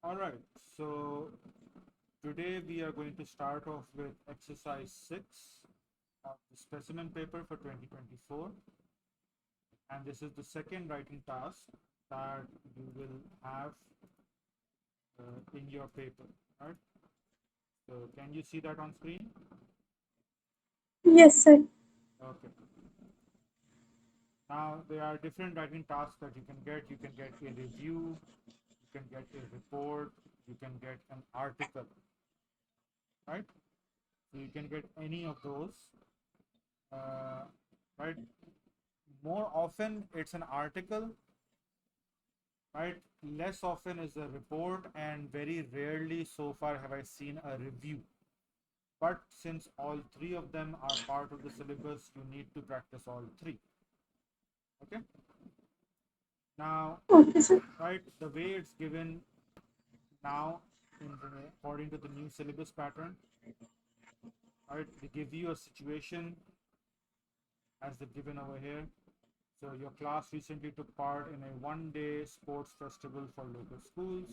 All right, so today we are going to start off with exercise 6 of the specimen paper for 2024, and this is the second writing task that you will have in your paper, right? So can you see that on screen? Yes, sir. Okay. Now there are different writing tasks that you can get. You can get a review, you can get a report, you can get an article, right? So you can get any of those, uh, right? More often it's an article, right? Less often is a report, and very rarely so far have I seen a review. But since all three of them are part of the syllabus, you need to practice all three. Okay. Now, Okay, sir. right, the way it's given now, according to the new syllabus pattern, right, they give you a situation as they've given over here. So your class recently took part in a one-day sports festival for local schools.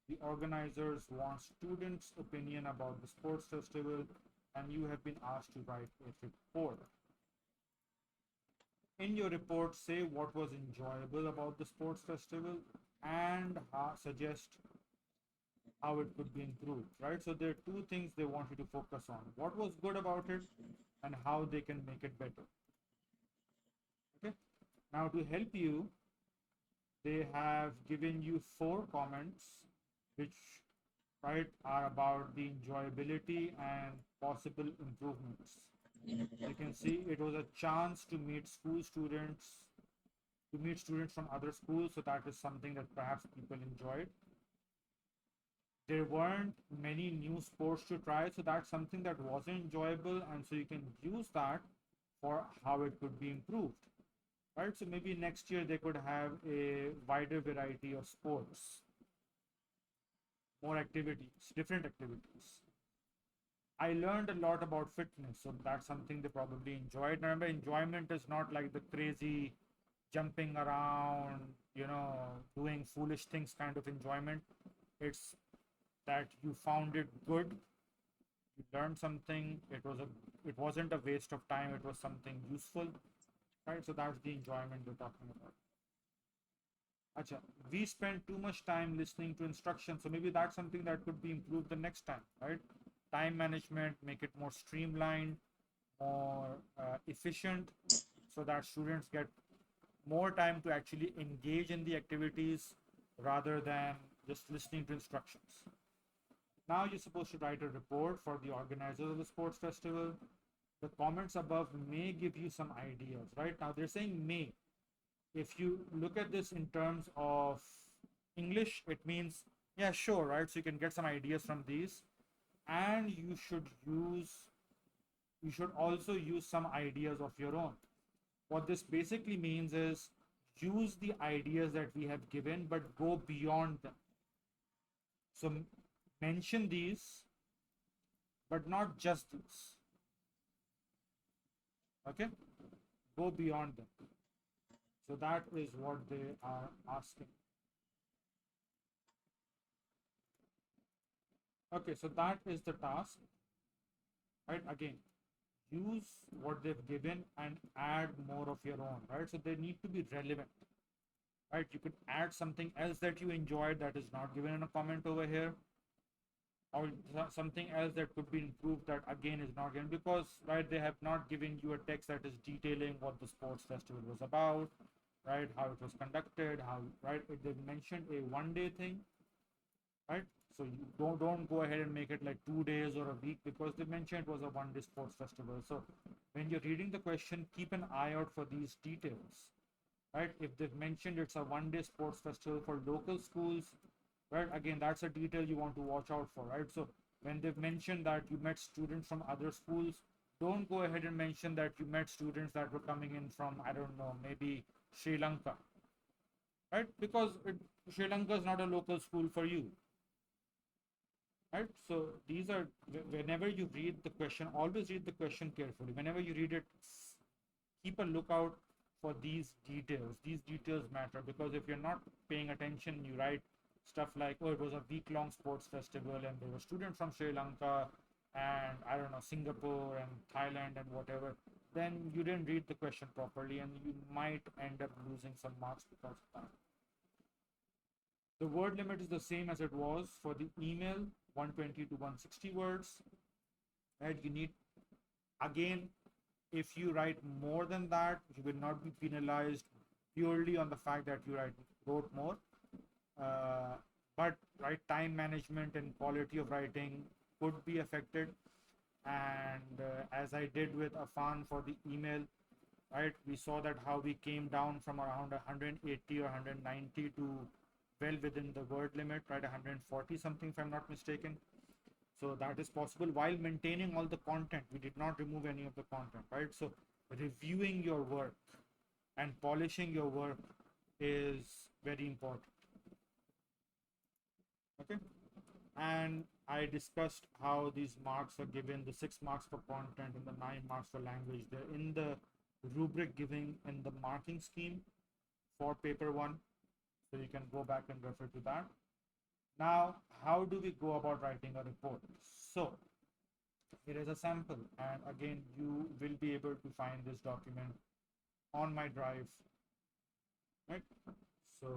The organizers want students' opinion about the sports festival, and you have been asked to write a report. In your report, say what was enjoyable about the sports festival and suggest how it could be improved, right? So there are two things they want you to focus on: what was good about it and how they can make it better. Okay. Now, to help you, they have given you 4 comments, which right are about the enjoyability and possible improvements. You can see it was a chance to meet students from other schools, so that is something that perhaps people enjoyed. There weren't many new sports to try, so that's something that wasn't enjoyable, and so you can use that for how it could be improved, right? So maybe next year they could have a wider variety of sports, more activities, different activities. I learned a lot about fitness, so that's something they probably enjoyed. Remember, enjoyment is not like the crazy jumping around, doing foolish things kind of enjoyment. It's that you found it good, you learned something. It wasn't a waste of time. It was something useful, right? So that's the enjoyment we're talking about. Acha, we spend too much time listening to instructions, so maybe that's something that could be improved the next time, right? Time management, make it more streamlined, more efficient, so that students get more time to actually engage in the activities rather than just listening to instructions. Now you're supposed to write a report for the organizers of the sports festival. The comments above may give you some ideas, right? Now they're saying may. If you look at this in terms of English, it means, yeah, sure, right? So you can get some ideas from these. And you should also use some ideas of your own. What this basically means is use the ideas that we have given, but go beyond them. So mention these, but not just these. Okay? Go beyond them. So that is what they are asking. Okay, so that is the task, right? Again, use what they've given and add more of your own, right? So they need to be relevant, right? You could add something else that you enjoyed that is not given in a comment over here, or something else that could be improved that again is not given, because right, they have not given you a text that is detailing what the sports festival was about, right? How it was conducted, how, right? If they've mentioned a one-day thing, right? So you don't go ahead and make it like 2 days or a week, because they mentioned it was a one-day sports festival. So when you're reading the question, keep an eye out for these details, right? If they've mentioned it's a one-day sports festival for local schools, right? Again, that's a detail you want to watch out for, right? So when they've mentioned that you met students from other schools, don't go ahead and mention that you met students that were coming in from, I don't know, maybe Sri Lanka, right? Because Sri Lanka is not a local school for you, right? So these are, whenever you read the question, always read the question carefully. Whenever you read it, keep a lookout for these details. These details matter, because if you're not paying attention, you write stuff like, oh, it was a week-long sports festival and there were students from Sri Lanka and I don't know, Singapore and Thailand and whatever, then you didn't read the question properly and you might end up losing some marks because of that. The word limit is the same as it was for the email, 120 to 160 words. Right? You need, again, if you write more than that, you will not be penalized purely on the fact that you wrote more. But right, time management and quality of writing could be affected. And as I did with Afan for the email, right, we saw that how we came down from around 180 or 190 to well within the word limit, right, 140 something if I'm not mistaken. So that is possible while maintaining all the content. We did not remove any of the content, right? So reviewing your work and polishing your work is very important. Okay. And I discussed how these marks are given, the 6 marks for content and the 9 marks for language. They're in the rubric giving in the marking scheme for paper 1. So you can go back and refer to that. Now, how do we go about writing a report? So here is a sample, and again, you will be able to find this document on my drive, right? So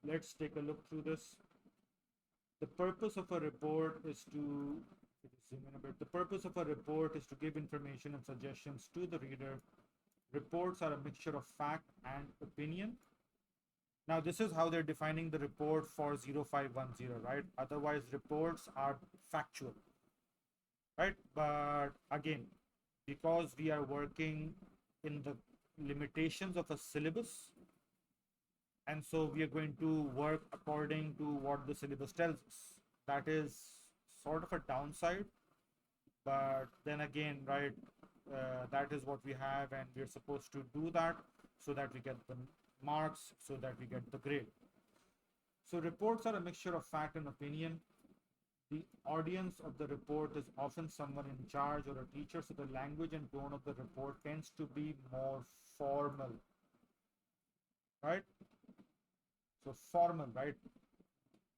let's take a look through this. The purpose of a report is to zoom in a bit. The purpose of a report is to give information and suggestions to the reader. Reports are a mixture of fact and opinion. Now, this is how they're defining the report for 0510, right? Otherwise, reports are factual, right? But again, because we are working in the limitations of a syllabus, and so we are going to work according to what the syllabus tells us. That is sort of a downside, but then again, right, that is what we have, and we're supposed to do that so that we get the marks, so that we get the grade. So reports are a mixture of fact and opinion. The audience of the report is often someone in charge or a teacher, so the language and tone of the report tends to be more formal, right? So formal, right?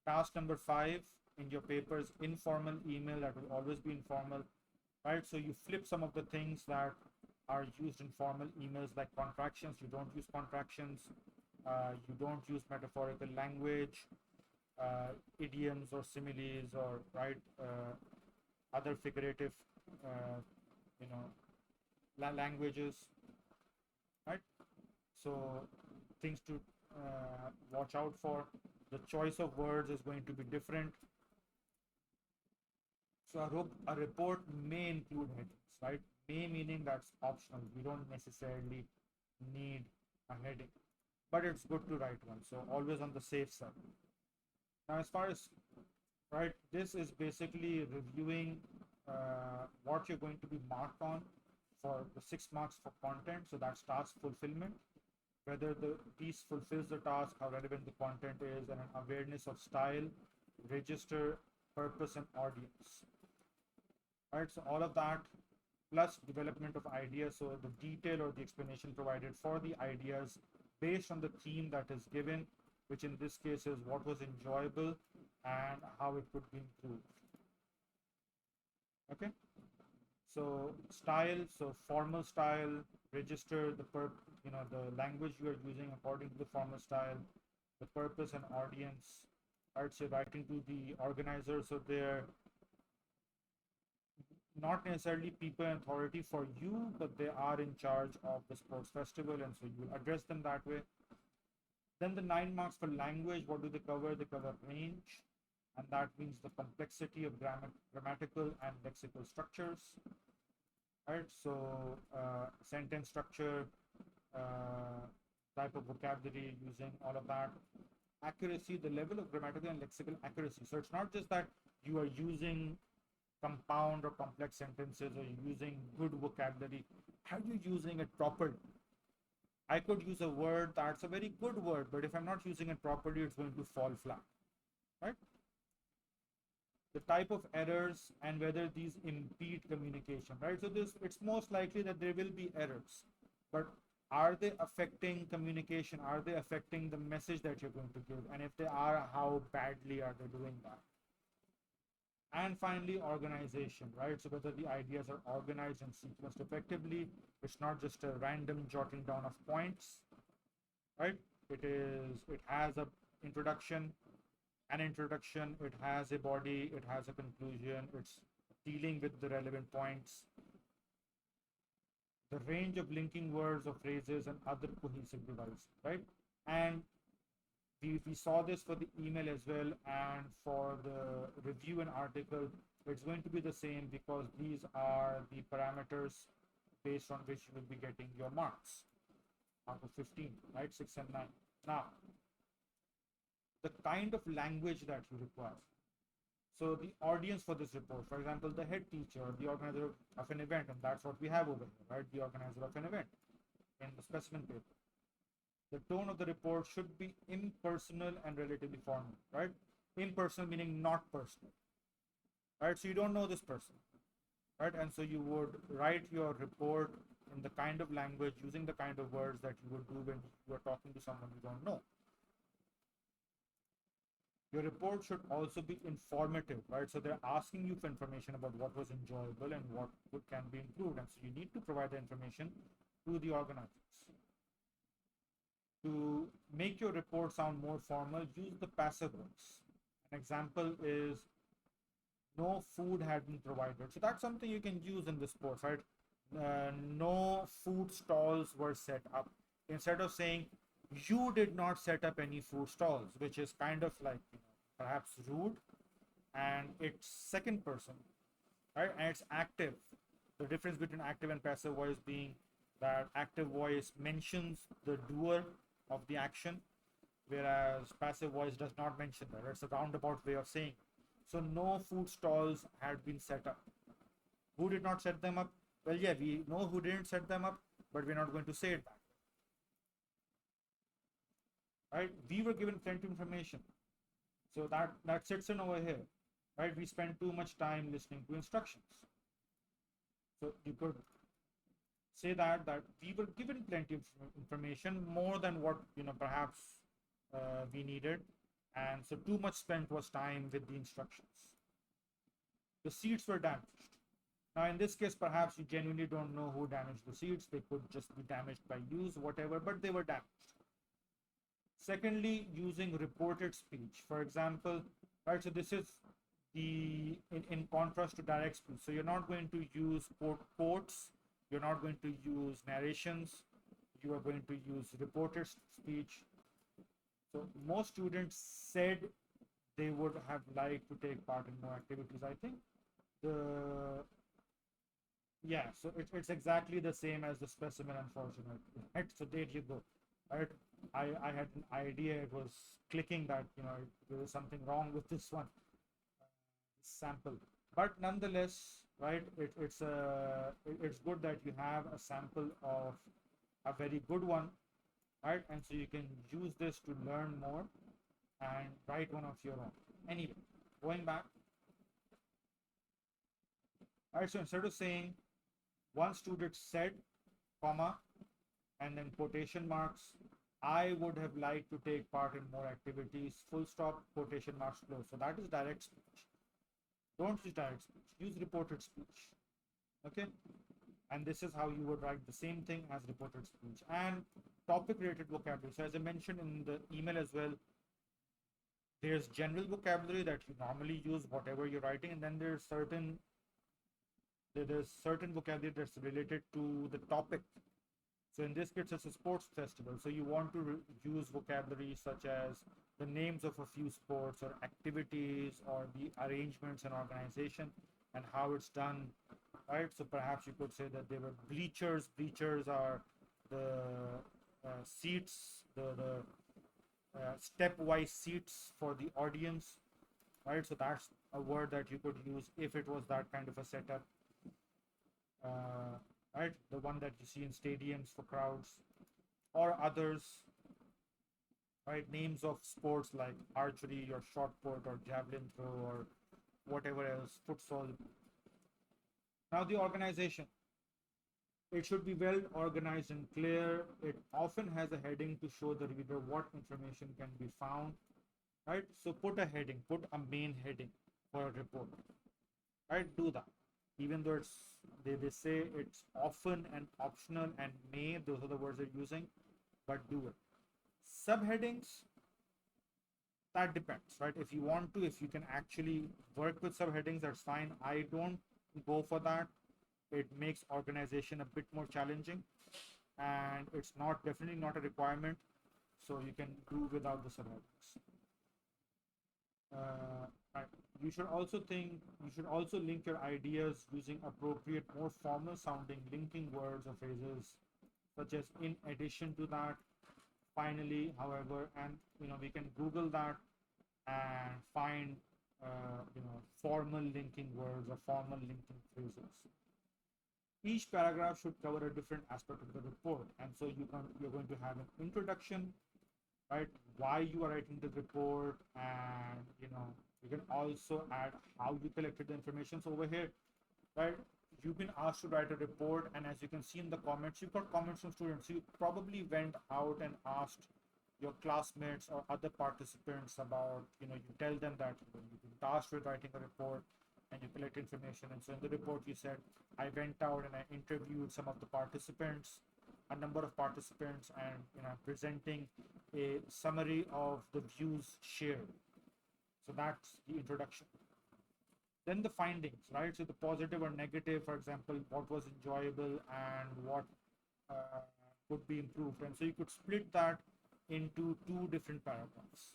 Task number 5 in your paper is informal email. That will always be informal, right? So you flip some of the things that are used in formal emails, like contractions. You don't use contractions. You don't use metaphorical language, idioms or similes, or right, other figurative, languages, right? So things to watch out for. The choice of words is going to be different. So a report may include headings, right? May meaning that's optional. We don't necessarily need a heading, but it's good to write one. So always on the safe side. Now, as far as, right, this is basically reviewing what you're going to be marked on for the 6 marks for content. So that's task fulfillment, whether the piece fulfills the task, how relevant the content is, and an awareness of style, register, purpose, and audience. Right, so all of that plus development of ideas, so the detail or the explanation provided for the ideas based on the theme that is given, which in this case is what was enjoyable and how it could be improved. Okay, so style, so formal style, register the the language you are using according to the formal style, the purpose and audience. Right, so writing to the organizer, so they're not necessarily people in authority for you, but they are in charge of the sports festival, and so you address them that way. Then the 9 marks for language, what do they cover? They cover range, and that means the complexity of grammatical and lexical structures. Right, so sentence structure, type of vocabulary using, all of that. Accuracy, the level of grammatical and lexical accuracy. So it's not just that you are using compound or complex sentences or using good vocabulary. Are you using it properly? I could use a word that's a very good word, but if I'm not using it properly, it's going to fall flat, right? The type of errors and whether these impede communication, right? So it's most likely that there will be errors, but are they affecting communication? Are they affecting the message that you're going to give? And if they are, how badly are they doing that? And finally, organization, right? So whether the ideas are organized and sequenced effectively, it's not just a random jotting down of points, right? It has a introduction, it has a body, it has a conclusion, it's dealing with the relevant points, the range of linking words or phrases and other cohesive devices, right? And we saw this for the email as well, and for the review and article, it's going to be the same, because these are the parameters based on which you will be getting your marks out of 15, right? 6 and 9. Now, the kind of language that you require. So the audience for this report, for example, the head teacher, the organizer of an event, and that's what we have over here, right? The organizer of an event in the specimen paper. The tone of the report should be impersonal and relatively formal, right? Impersonal meaning not personal, right? So you don't know this person, right? And so you would write your report in the kind of language, using the kind of words that you would do when you are talking to someone you don't know. Your report should also be informative, right? So they're asking you for information about what was enjoyable and what can be improved. And so you need to provide the information to the organizers. To make your report sound more formal, use the passive voice. An example is, no food had been provided. So that's something you can use in this post, right? No food stalls were set up. Instead of saying, you did not set up any food stalls, which is kind of like, perhaps rude, and it's second person, right? And it's active. The difference between active and passive voice being that active voice mentions the doer of the action, whereas passive voice does not mention that. It's a roundabout way of saying. So no food stalls had been set up. Who did not set them up? Well, yeah, we know who didn't set them up, but we're not going to say it back. Right? We were given plenty of information. So that sits in over here. Right? We spend too much time listening to instructions. So you could say that we were given plenty of information, more than what perhaps we needed, and so too much spent was time with the instructions. The seats were damaged. Now in this case, perhaps you genuinely don't know who damaged the seats. They could just be damaged by use, whatever, but they were damaged. Secondly, using reported speech. For example, right, so this is in contrast to direct speech. So you're not going to use quotes, you're not going to use narrations, you are going to use reported speech. So most students said they would have liked to take part in more activities. I think so it's exactly the same as the specimen, unfortunately. Right? So there you go. Right? I had an idea, it was clicking that there was something wrong with this one sample, but nonetheless, right, it's good that you have a sample of a very good one, right? And so you can use this to learn more and write one of your own. Anyway, going back, all right, so instead of saying one student said, comma, and then quotation marks, I would have liked to take part in more activities, full stop, quotation marks close. So that is direct speech. Don't use direct speech, use reported speech. Okay? And this is how you would write the same thing as reported speech. And topic related vocabulary. So as I mentioned in the email as well, there's general vocabulary that you normally use, whatever you're writing, and then there's certain vocabulary that's related to the topic. So in this case, it's a sports festival. So you want to use vocabulary such as the names of a few sports or activities or the arrangements and organization and how it's done, right? So perhaps you could say that they were bleachers. Bleachers are the seats, the stepwise seats for the audience, right? So that's a word that you could use if it was that kind of a setup. Right, the one that you see in stadiums for crowds or others, right? Names of sports like archery or shot put or javelin throw or whatever else, futsal. Now the organization. It should be well organized and clear. It often has a heading to show the reader what information can be found, right? So put a heading, put a main heading for a report, right? Do that. Even though they say it's often and optional and may, those are the words they're using, but do it. Subheadings, that depends, right? If you want to, if you can actually work with subheadings, that's fine. I don't go for that. It makes organization a bit more challenging, and it's not definitely not a requirement, so you can do without the subheadings. Right. You should also link your ideas using appropriate, more formal sounding linking words or phrases, such as in addition to that, finally, however, and we can Google that and find formal linking words or formal linking phrases. Each paragraph should cover a different aspect of the report, and so you're going to have an introduction, right? Why you are writing the report, and you can also add how you collected the information. So over here, right, you've been asked to write a report, and as you can see in the comments, you've got comments from students. You probably went out and asked your classmates or other participants about, you tell them that you've been tasked with writing a report and you collect information. And so in the report you said, I went out and I interviewed some of the participants, a number of participants, and presenting a summary of the views shared. So that's the introduction. Then the findings, right? So the positive or negative, for example, what was enjoyable and what could be improved. And so you could split that into two different paragraphs,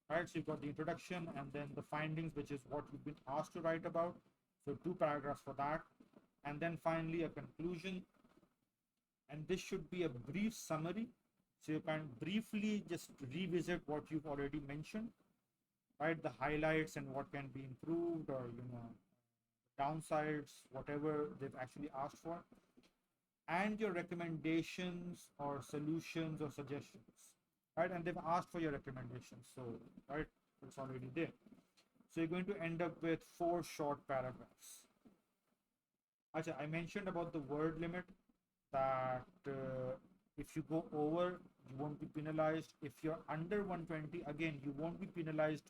right? So you've got the introduction and then the findings, which is what you've been asked to write about. So 2 paragraphs for that. And then finally a conclusion. And this should be a brief summary. So you can briefly just revisit what you've already mentioned, right? The highlights and what can be improved, or downsides, whatever they've actually asked for, and your recommendations or solutions or suggestions, right? And they've asked for your recommendations, so right, it's already there. So you're going to end up with 4 short paragraphs. Actually, I mentioned about the word limit, that if you go over, you won't be penalized. If you're under 120, again, you won't be penalized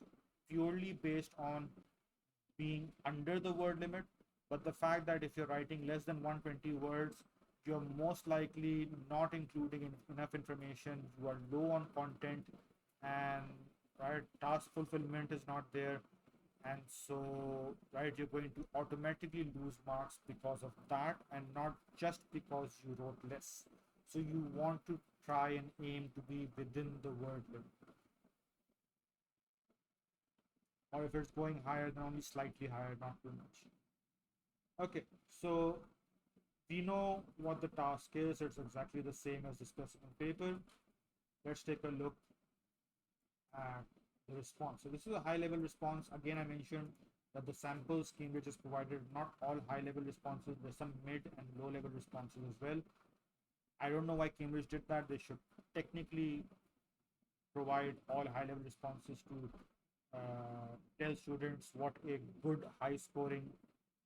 purely based on being under the word limit, but the fact that if you're writing less than 120 words, you're most likely not including enough information, you are low on content, and right, task fulfillment is not there, and so right, you're going to automatically lose marks because of that, and not just because you wrote less. So you want to try and aim to be within the word limit, or if it's going higher, then only slightly higher, not too much. Okay, so we know what the task is. It's exactly the same as the specimen paper. Let's take a look at the response. So this is a high-level response. Again, I mentioned that the samples Cambridge has provided not all high-level responses. There's some mid and low-level responses as well. I don't know why Cambridge did that. They should technically provide all high-level responses to tell students what a good high-scoring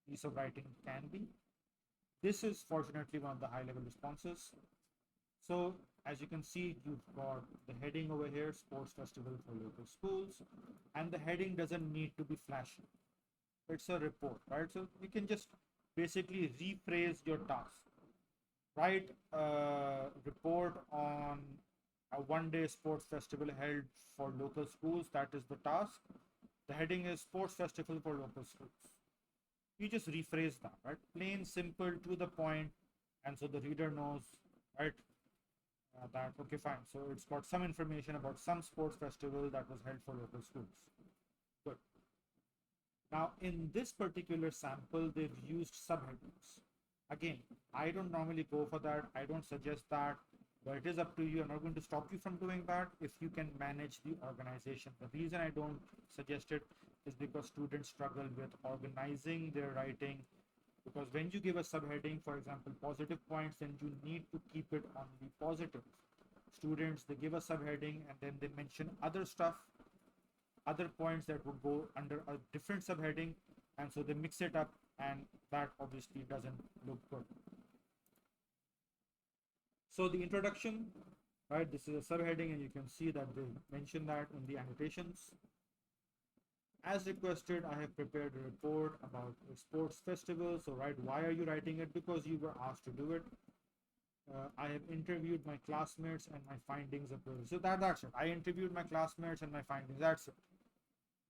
piece of writing can be. This is fortunately one of the high-level responses. So as you can see, you've got the heading over here, Sports Festival for Local Schools, and the heading doesn't need to be flashy. It's a report, right? So you can just basically rephrase your task. Write a report on a one-day sports festival held for local schools. That is the task. The heading is Sports Festival for Local Schools. You just rephrase that, right? Plain, simple, to the point, and so the reader knows, right, that, okay, fine. So it's got some information about some sports festival that was held for local schools. Good. Now, in this particular sample, they've used subheadings. Again, I don't normally go for that. I don't suggest that, but it is up to you. I'm not going to stop you from doing that if you can manage the organization. The reason I don't suggest it is because students struggle with organizing their writing, because when you give a subheading, for example, positive points, then you need to keep it on the positive. Students, they give a subheading and then they mention other stuff, other points that would go under a different subheading, and so they mix it up, and that obviously doesn't look good. So the introduction, right, this is a subheading and you can see that they mention that in the annotations. As requested, I have prepared a report about a sports festival. So, right, why are you writing it? Because you were asked to do it. I have interviewed my classmates and my findings of those. So that's it. I interviewed my classmates and my findings. That's it.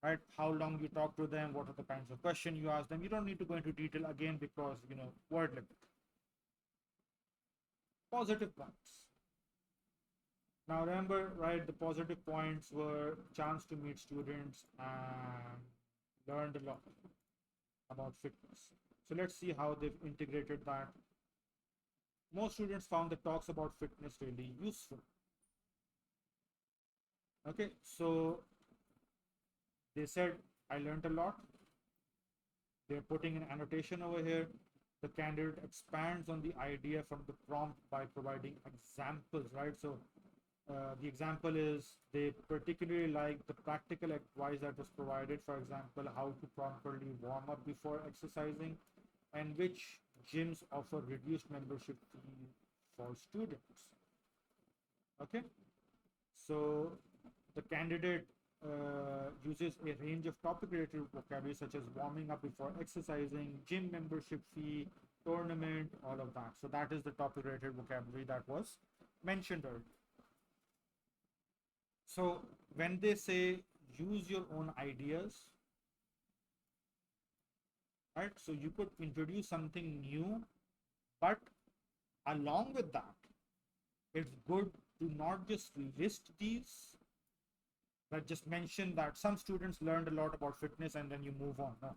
Right? How long you talk to them? What are the kinds of questions you ask them? You don't need to go into detail again because word limit. Positive points. Now remember, right? The positive points were chance to meet students and learned a lot about fitness. So let's see how they've integrated that. Most students found the talks about fitness really useful. Okay, so they said, I learned a lot. They're putting an annotation over here. The candidate expands on the idea from the prompt by providing examples, right? So the example is they particularly like the practical advice that was provided, for example, how to properly warm up before exercising and which gyms offer reduced membership fee for students. Okay, so the candidate uses a range of topic related vocabulary such as warming up before exercising, gym membership fee, tournament, all of that. So that is the topic related vocabulary that was mentioned earlier. So when they say use your own ideas, right? So you could introduce something new, but along with that, it's good to not just list these, but just mention that some students learned a lot about fitness and then you move on. No.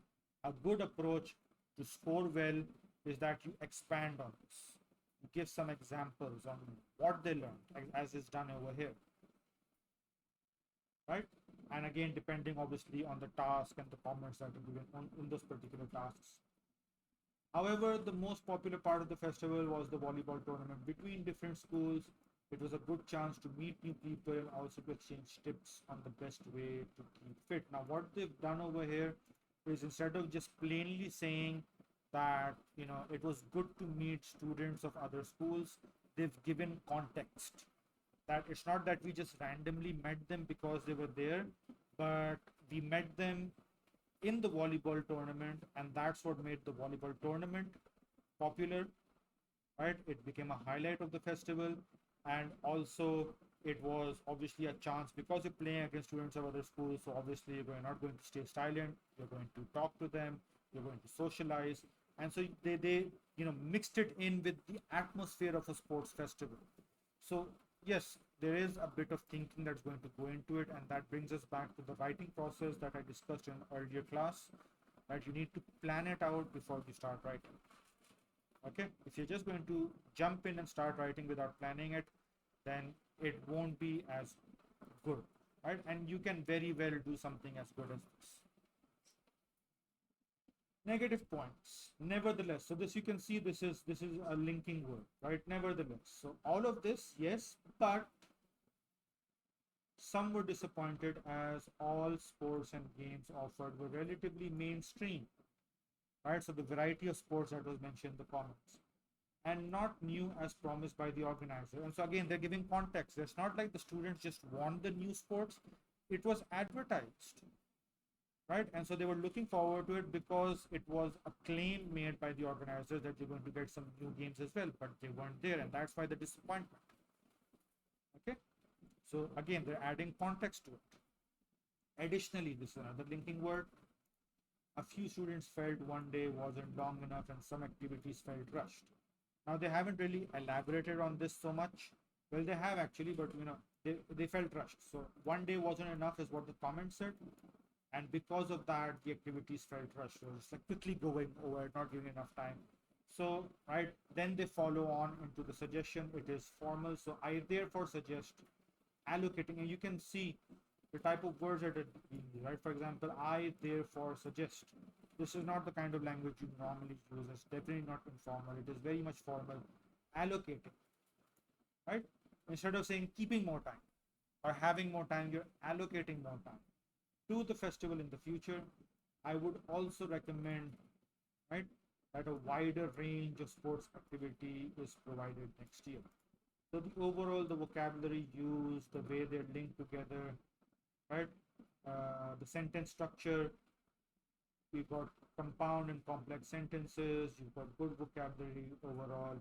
A good approach to score well is that you expand on this. You give some examples on what they learned, as is done over here. Right? And again, depending obviously on the task and the comments that are given in those particular tasks. However, the most popular part of the festival was the volleyball tournament between different schools. It was a good chance to meet new people and also to exchange tips on the best way to keep fit. Now, what they've done over here is instead of just plainly saying that, it was good to meet students of other schools, they've given context. That it's not that we just randomly met them because they were there, but we met them in the volleyball tournament, and that's what made the volleyball tournament popular, right? It became a highlight of the festival, and also it was obviously a chance because you're playing against students of other schools, so obviously you're not going to stay silent, you're going to talk to them, you're going to socialize, and so they mixed it in with the atmosphere of a sports festival. So yes, there is a bit of thinking that's going to go into it, and that brings us back to the writing process that I discussed in earlier class, that you need to plan it out before you start writing. Okay, if you're just going to jump in and start writing without planning it, then it won't be as good, right? And you can very well do something as good as this. Negative points, nevertheless. So this, you can see, this is a linking word, right? Nevertheless. So all of this, yes, but some were disappointed as all sports and games offered were relatively mainstream, right? So the variety of sports that was mentioned in the comments, and not new as promised by the organizer. And so again, they're giving context. It's not like the students just want the new sports, it was advertised, right? And so they were looking forward to it because it was a claim made by the organizers that they're going to get some new games as well, but they weren't there, and that's why the disappointment. Okay, so again, they're adding context to it. Additionally, this is another linking word. A few students felt one day wasn't long enough and some activities felt rushed. Now, they haven't really elaborated on this so much. Well, they have actually, but they felt rushed. So one day wasn't enough is what the comment said. And because of that, the activities felt rushed. So it's like quickly going over, not giving enough time. So, right, then they follow on into the suggestion. It is formal. So I therefore suggest allocating, and you can see the type of words that it being used, right? For example, I therefore suggest. This is not the kind of language you normally use. It's definitely not informal. It is very much formal. Allocating, right? Instead of saying keeping more time or having more time, you're allocating more time to the festival in the future. I would also recommend, right, that a wider range of sports activity is provided next year. So the overall, the vocabulary used, the way they're linked together, right? The sentence structure, you've got compound and complex sentences, you've got good vocabulary overall.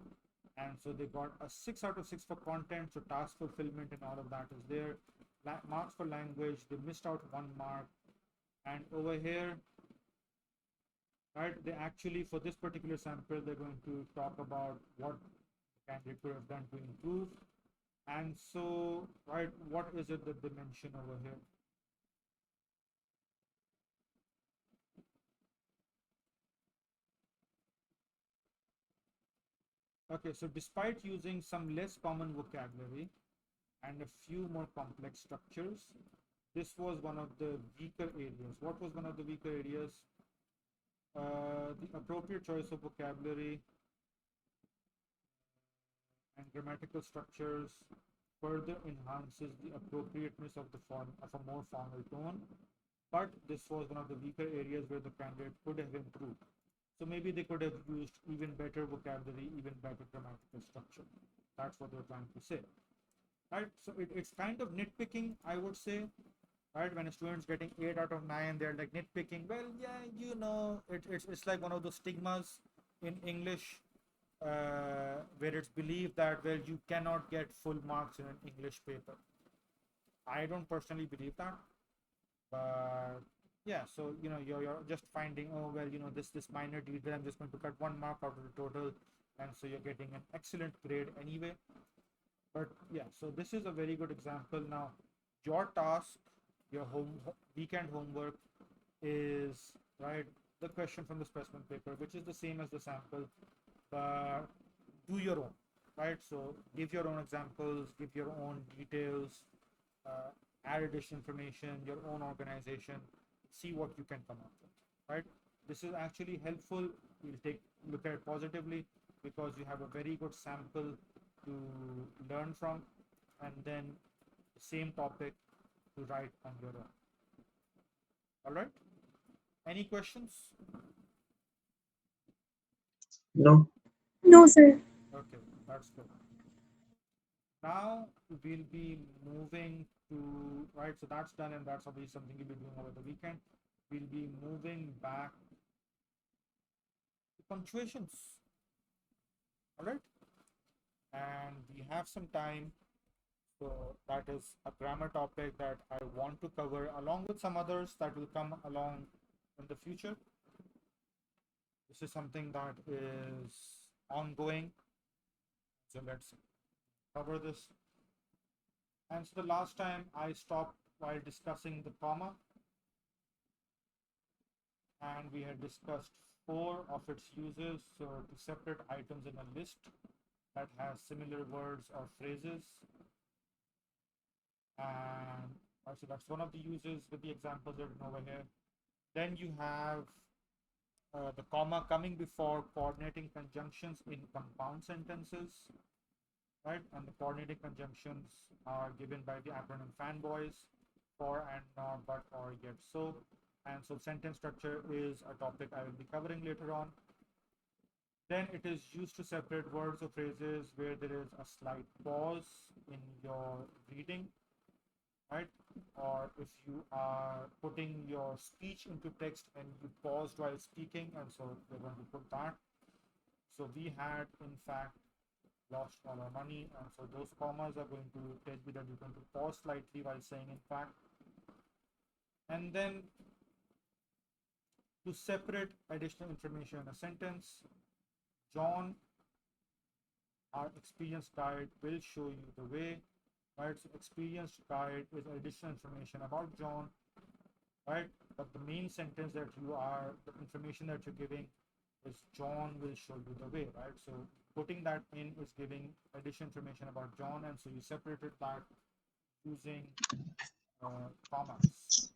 And so they got a 6 out of 6 for content, so task fulfillment and all of that is there. Marks for language, they missed out 1 mark. And over here, right, they actually, for this particular sample, they're going to talk about what the candidate could have done to improve. And so, right, what is it that they mention over here? Okay, so despite using some less common vocabulary and a few more complex structures, this was one of the weaker areas. What was one of the weaker areas? The appropriate choice of vocabulary and grammatical structures further enhances the appropriateness of the form of a more formal tone, but this was one of the weaker areas where the candidate could have improved. So maybe they could have used even better vocabulary, even better grammatical structure. That's what they're trying to say, right? So it's kind of nitpicking, I would say, right? When a student's getting 8 out of 9, they're like nitpicking. Well, yeah, it's like one of those stigmas in English, where it's believed that, well, you cannot get full marks in an English paper. I don't personally believe that, but yeah. So you're just finding, oh well, this minor detail, I'm just going to cut 1 mark out of the total, and so you're getting an excellent grade anyway. But yeah, so this is a very good example. Now, your task, your weekend homework is, right, the question from the specimen paper, which is the same as the sample, but do your own, right? So give your own examples, give your own details, uh, add additional information, your own organization, see what you can come up with, right? This is actually helpful. We'll take look at it positively because you have a very good sample to learn from, and then the same topic to write on your own. All right. Any questions? No. No, sir. Okay, that's good. Now we'll be moving to, right, so that's done, and that's obviously something you'll be doing over the weekend. We'll be moving back to punctuations. All right. And we have some time. So that is a grammar topic that I want to cover along with some others that will come along in the future. This is something that is ongoing. So let's cover this. And so the last time I stopped while discussing the comma, and we had discussed 4 of its uses. So to separate items in a list that has similar words or phrases. And so that's one of the uses with the examples written over here. Then you have the comma coming before coordinating conjunctions in compound sentences, right? And the coordinating conjunctions are given by the acronym fanboys: for and not, but, or, yet, so. And so sentence structure is a topic I will be covering later on. Then it is used to separate words or phrases where there is a slight pause in your reading, right? Or if you are putting your speech into text and you paused while speaking, and so we're going to put that. So we had, in fact, lost all our money, and so those commas are going to tell you that you're going to pause slightly while saying in fact. And then to separate additional information in a sentence, John, our experienced guide, will show you the way, right? So experienced guide is additional information about John, right? But the main sentence that the information that you're giving is John will show you the way, right? So putting that in is giving additional information about John, and so you separated that using commas.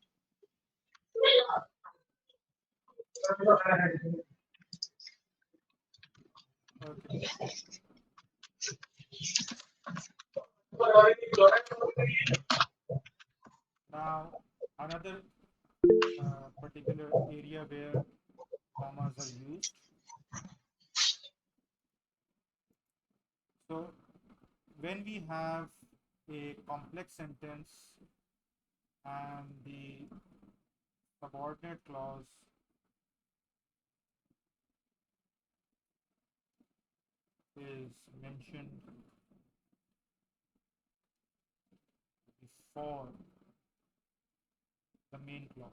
Okay. Now, another particular area where commas are used. So when we have a complex sentence and the subordinate clause is mentioned before the main clause,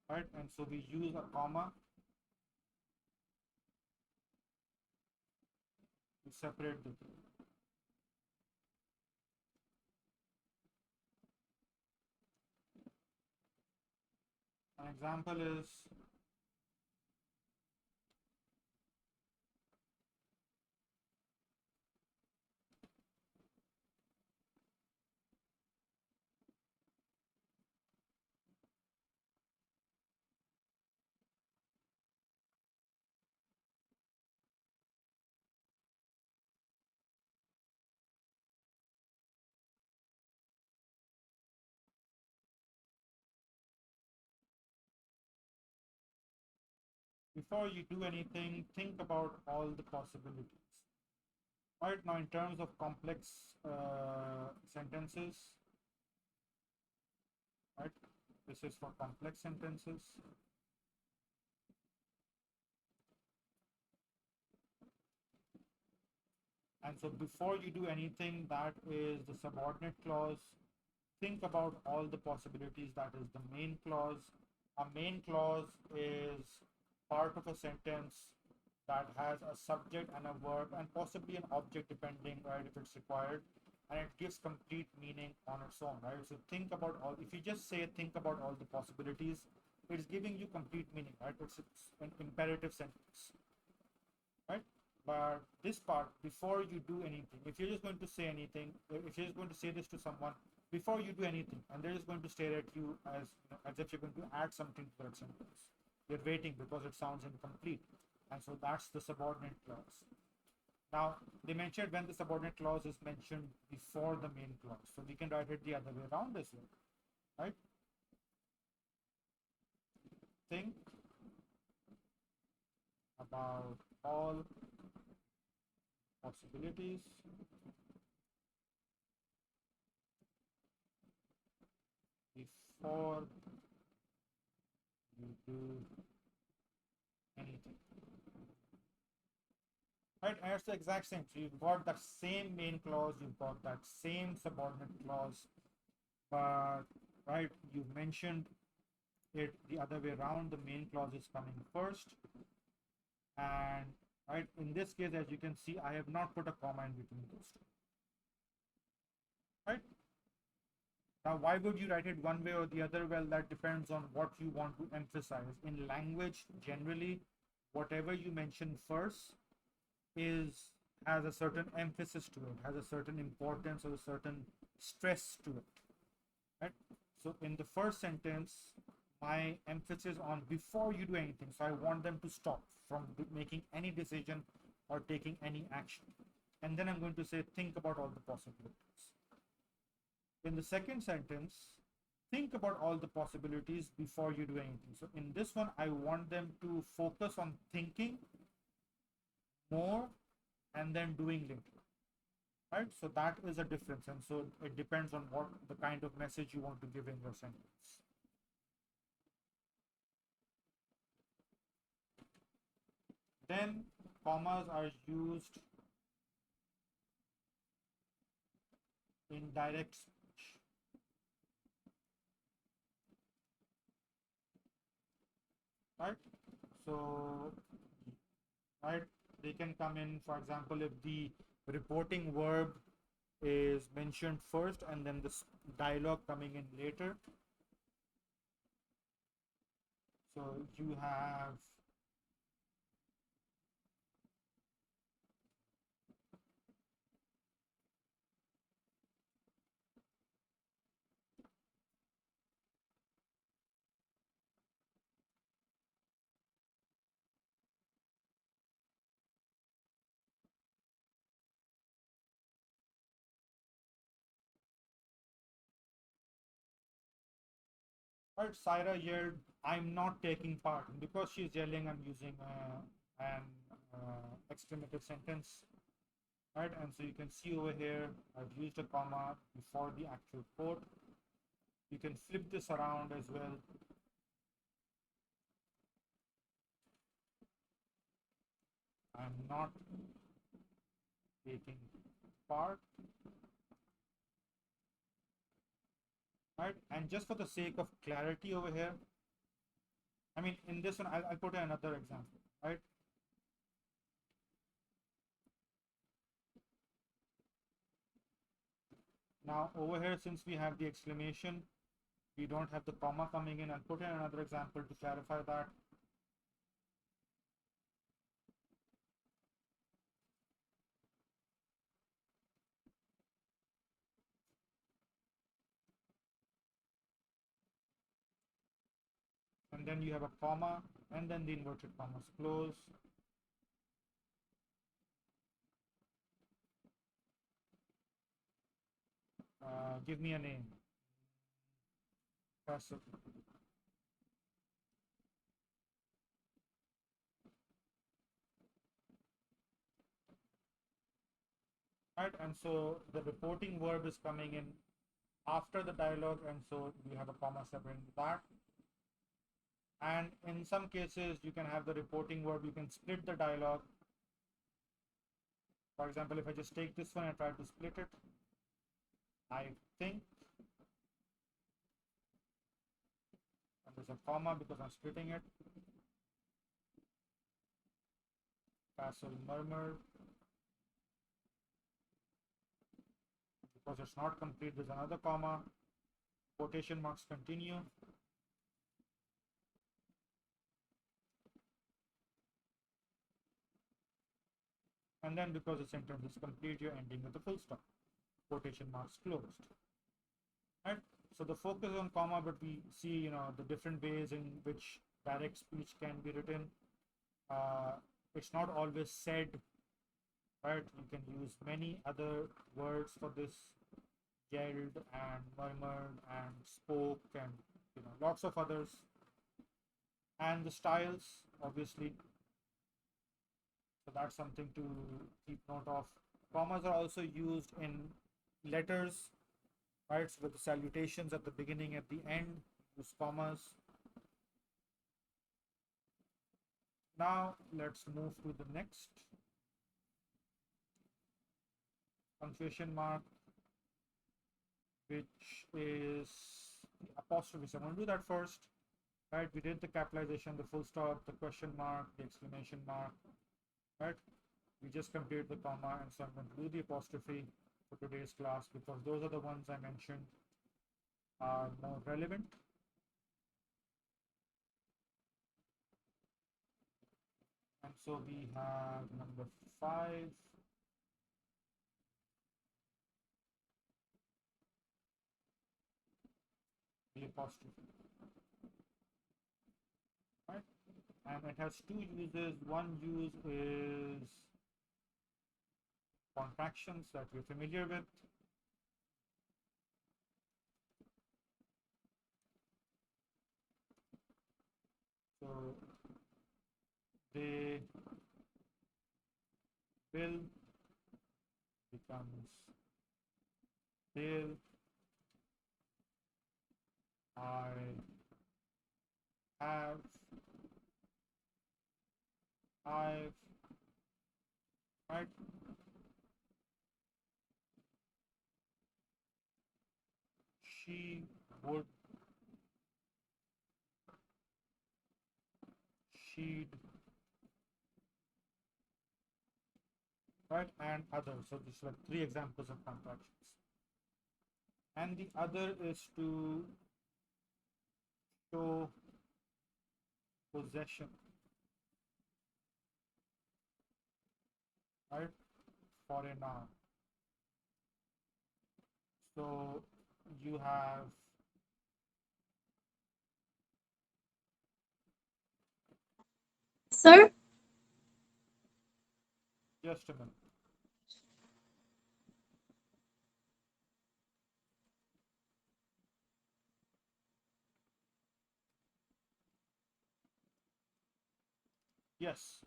right? And so we use a comma to separate the two. An example is before you do anything, think about all the possibilities. Right now, in terms of complex sentences, right? This is for complex sentences. And so before you do anything, that is the subordinate clause. Think about all the possibilities. That is the main clause. A main clause is part of a sentence that has a subject and a verb and possibly an object depending, right, if it's required, and it gives complete meaning on its own, right? So think about all, if you just say think about all the possibilities, it's giving you complete meaning, right? It's an imperative sentence, right? But this part, before you do anything, if you're just going to say anything, if you're just going to say this to someone before you do anything, and they're just going to stare at you as if you're going to add something to that sentence, you're waiting because it sounds incomplete, and so that's the subordinate clause. Now they mentioned when the subordinate clause is mentioned before the main clause, so we can write it the other way around as well, right? Think about all possibilities before you do anything. Right, and it's the exact same. So you've got that same main clause, you've got that same subordinate clause, but right, you mentioned it the other way around. The main clause is coming first, and right in this case, as you can see, I have not put a comma in between those two. Right. Now, why would you write it one way or the other? Well, that depends on what you want to emphasize. In language, generally, whatever you mention first is has a certain emphasis to it, has a certain importance or a certain stress to it. Right? So in the first sentence, my emphasis on before you do anything. So I want them to stop from making any decision or taking any action. And then I'm going to say, think about all the possibilities. In the second sentence, think about all the possibilities before you do anything. So in this one, I want them to focus on thinking more and then doing later. Right? So that is a difference. And so it depends on what the kind of message you want to give in your sentence. Then commas are used in direct speech. Right? So, right, they can come in, for example, if the reporting verb is mentioned first and then this dialogue coming in later. So you have right, Syra yelled, I'm not taking part. And because she's yelling, I'm using an exclamative sentence, right? And so you can see over here, I've used a comma before the actual quote. You can flip this around as well. I'm not taking part, right? And just for the sake of clarity over here, I mean, in this one, I'll put another example, right? Now over here, since we have the exclamation, we don't have the comma coming in. I'll put in another example to clarify that. And then you have a comma, and then the inverted commas close. Give me a name. Passive. Right, and so the reporting verb is coming in after the dialogue, and so you have a comma separating that. And in some cases, you can have the reporting verb, you can split the dialogue. For example, if I just take this one and try to split it, I think, and there's a comma because I'm splitting it. Castle murmur. Because it's not complete, there's another comma. Quotation marks continue. And then because the sentence is complete, you're ending with a full stop. Quotation marks closed. Right? So the focus on comma, but we see, the different ways in which direct speech can be written. It's not always said, right? You can use many other words for this: yelled and murmured and spoke, and lots of others. And the styles, obviously. So that's something to keep note of. Commas are also used in letters, right? So with the salutations at the beginning, at the end, use commas. Now let's move to the next. Punctuation mark, which is the apostrophe. So I'm going to do that first. Right? We did the capitalization, the full stop, the question mark, the exclamation mark. Right? We just compared the comma, and so I'm going to do the apostrophe for today's class because those are the ones I mentioned are more relevant. And so we have number 5. The apostrophe. Right? And it has two uses. One use is contractions that you're familiar with. So they will becomes they'll, I have, I've, right? She would, she'd, right? And others. So these are 3 examples of contractions. And the other is to show possession, right? For a noun. So you have Sir, just a minute. Yes.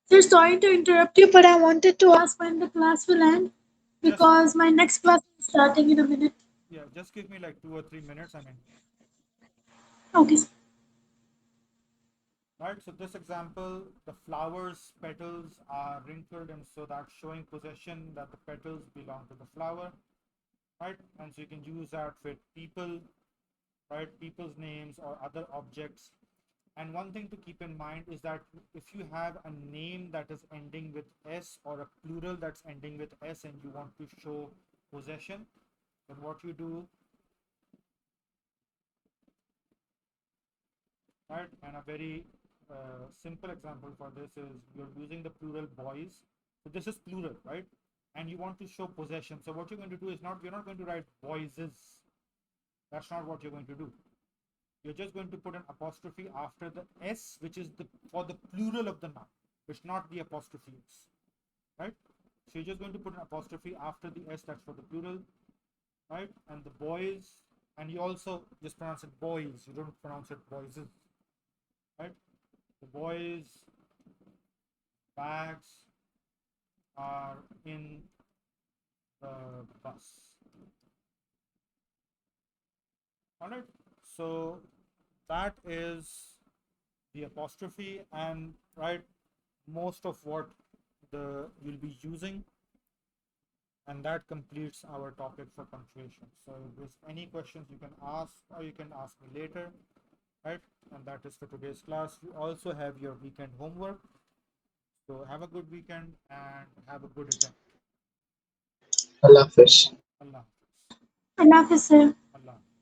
Sir, sorry to interrupt you, but I wanted to ask when the class will end Just because my next class is starting in a minute. yeah, just give me like 2 or 3 minutes. I mean, Okay, sir. right. So this example, the flower's petals are wrinkled, and so that's showing possession that the petals belong to the flower, right? And so you can use that with people, right? People's names or other objects. And one thing to keep in mind is that if you have a name that is ending with S or a plural that's ending with S and you want to show possession, then what you do, right? And a very simple example for this is you're using the plural boys. So this is plural, right? And you want to show possession. So what you're going to do is not, you're not going to write boyses. That's not what you're going to do. You're just going to put an apostrophe after the S, which is the for the plural of the noun, which not the apostrophe is, right? So you're just going to put an apostrophe after the S, that's for the plural, right? And the boys, and you also just pronounce it boys, you don't pronounce it boyses, right? The boys' bags are in the bus. All right. So that is the apostrophe, and right, most of what the you'll be using, and that completes our topic for punctuation. So if there's any questions you can ask, or you can ask me later, right? And that is for today's class. You also have your weekend homework. So have a good weekend and have a good attempt. Allah Hafiz. Allah Hafiz. Enough is sir. Allah Hafiz.